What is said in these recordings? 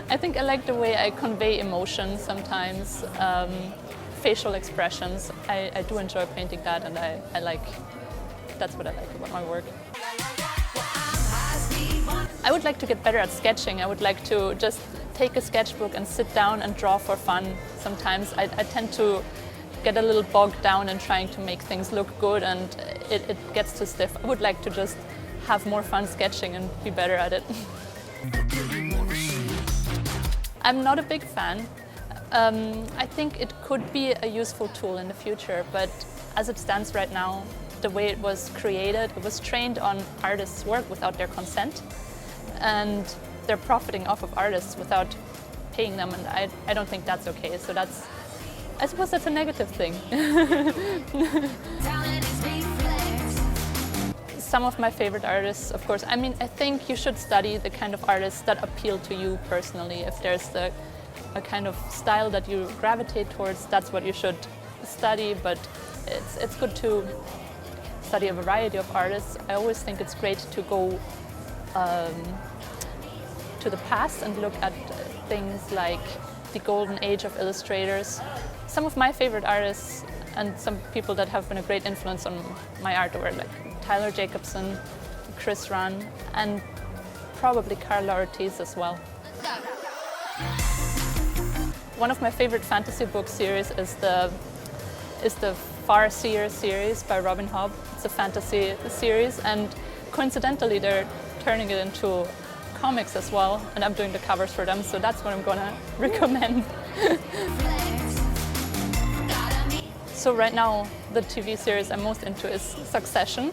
I think I like the way I convey emotion sometimes, facial expressions. I do enjoy painting that, and that's what I like about my work. I would like to get better at sketching. I would like to just take a sketchbook and sit down and draw for fun. Sometimes I tend to get a little bogged down in trying to make things look good, and it gets too stiff. I would like to just have more fun sketching and be better at it. I'm not a big fan. I think it could be a useful tool in the future, but as it stands right now, the way it was created, it was trained on artists' work without their consent, and they're profiting off of artists without paying them, and I don't think that's okay. So I suppose that's a negative thing. Some of my favorite artists, of course, I think you should study the kind of artists that appeal to you personally. If there's a kind of style that you gravitate towards, that's what you should study, but it's good to study a variety of artists. I always think it's great to go to the past and look at things like the golden age of illustrators. Some of my favorite artists and some people that have been a great influence on my art were like Tyler Jacobson, Chris Runn, and probably Carla Ortiz as well. One of my favorite fantasy book series is the Farseer series by Robin Hobb. It's a fantasy series, and coincidentally they're turning it into comics as well, and I'm doing the covers for them, so that's what I'm gonna recommend. So right now, the TV series I'm most into is Succession.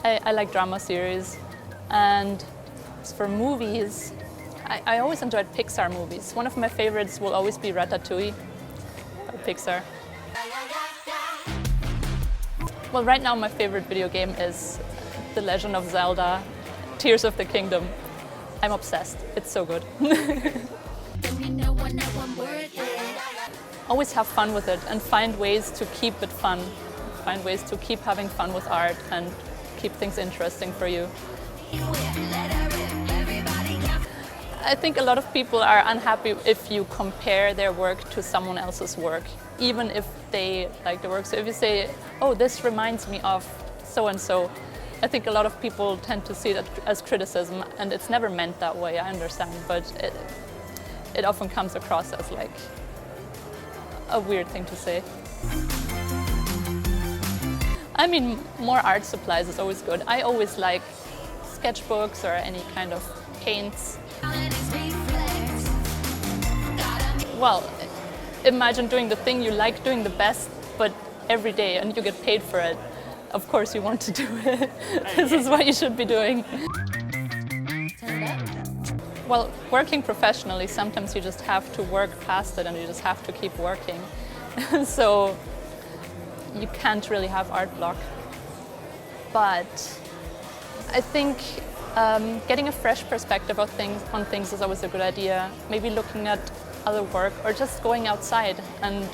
I like drama series. And as for movies, I always enjoyed Pixar movies. One of my favorites will always be Ratatouille by Pixar. Well, right now my favorite video game is The Legend of Zelda, Tears of the Kingdom. I'm obsessed. It's so good. Always have fun with it and find ways to keep it fun. Find ways to keep having fun with art and keep things interesting for you. I think a lot of people are unhappy if you compare their work to someone else's work, even if they like the work. So if you say, oh, this reminds me of so-and-so, I think a lot of people tend to see that as criticism, and it's never meant that way, I understand, but it often comes across as like a weird thing to say. I mean, more art supplies is always good. I always like sketchbooks or any kind of paints. Well, imagine doing the thing you like doing the best, but every day, and you get paid for it. Of course you want to do it. This is what you should be doing. Well, working professionally, sometimes you just have to work past it and you just have to keep working. So you can't really have art block. But I think getting a fresh perspective on things is always a good idea. Maybe looking at other work or just going outside and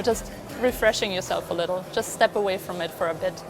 just refreshing yourself a little. Just step away from it for a bit.